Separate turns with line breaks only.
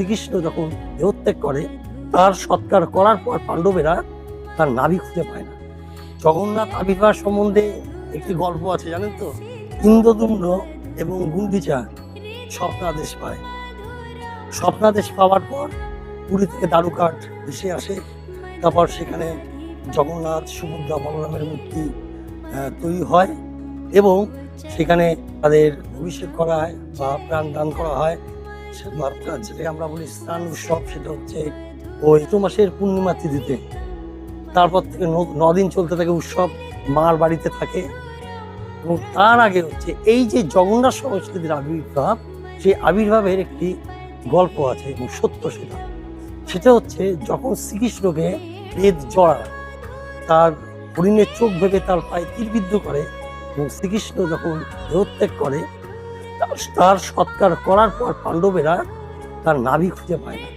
শ্রীকৃষ্ণ যখন দেহত্যাগ করে তার সৎকার করার পর পাণ্ডবেরা তার নাভি খুঁজে পায় না। জগন্নাথ আবির্ভাব সম্বন্ধে একটি গল্প আছে জানেন তো, ইন্দ্রদুম্ন এবং গুন্ডিচা স্বপ্নাদেশ পায়। স্বপ্নাদেশ পাওয়ার পর পুরী থেকে দারুকাঠ ভেসে আসে। তারপর সেখানে জগন্নাথ সুভদ্রা বলরামের মূর্তি তৈরি হয় এবং সেখানে তাদের অভিষেক করা হয় বা প্রাণ দান করা হয়। যেটা আমরা বলি স্নান উৎসব, সেটা হচ্ছে ওই মাসের পূর্ণিমা তিথিতে। তারপর থেকে 9 দিন চলতে থাকে উৎসব, মার বাড়িতে থাকে। এবং তার আগে হচ্ছে এই যে জগন্নাথ সংস্কৃতির আবির্ভাব, সেই আবির্ভাবের একটি গল্প আছে এবং সত্য সেটা হচ্ছে যখন শ্রীকৃষ্ণকে বেদ জড়া তার হরিণের চোখ ভেবে তার পায়ে তীরবিদ্ধ করে এবং শ্রীকৃষ্ণ যখন দেহত্যাগ করে তার সৎকার করার পর পাণ্ডবেরা তার নাভি খুঁজে পায় না।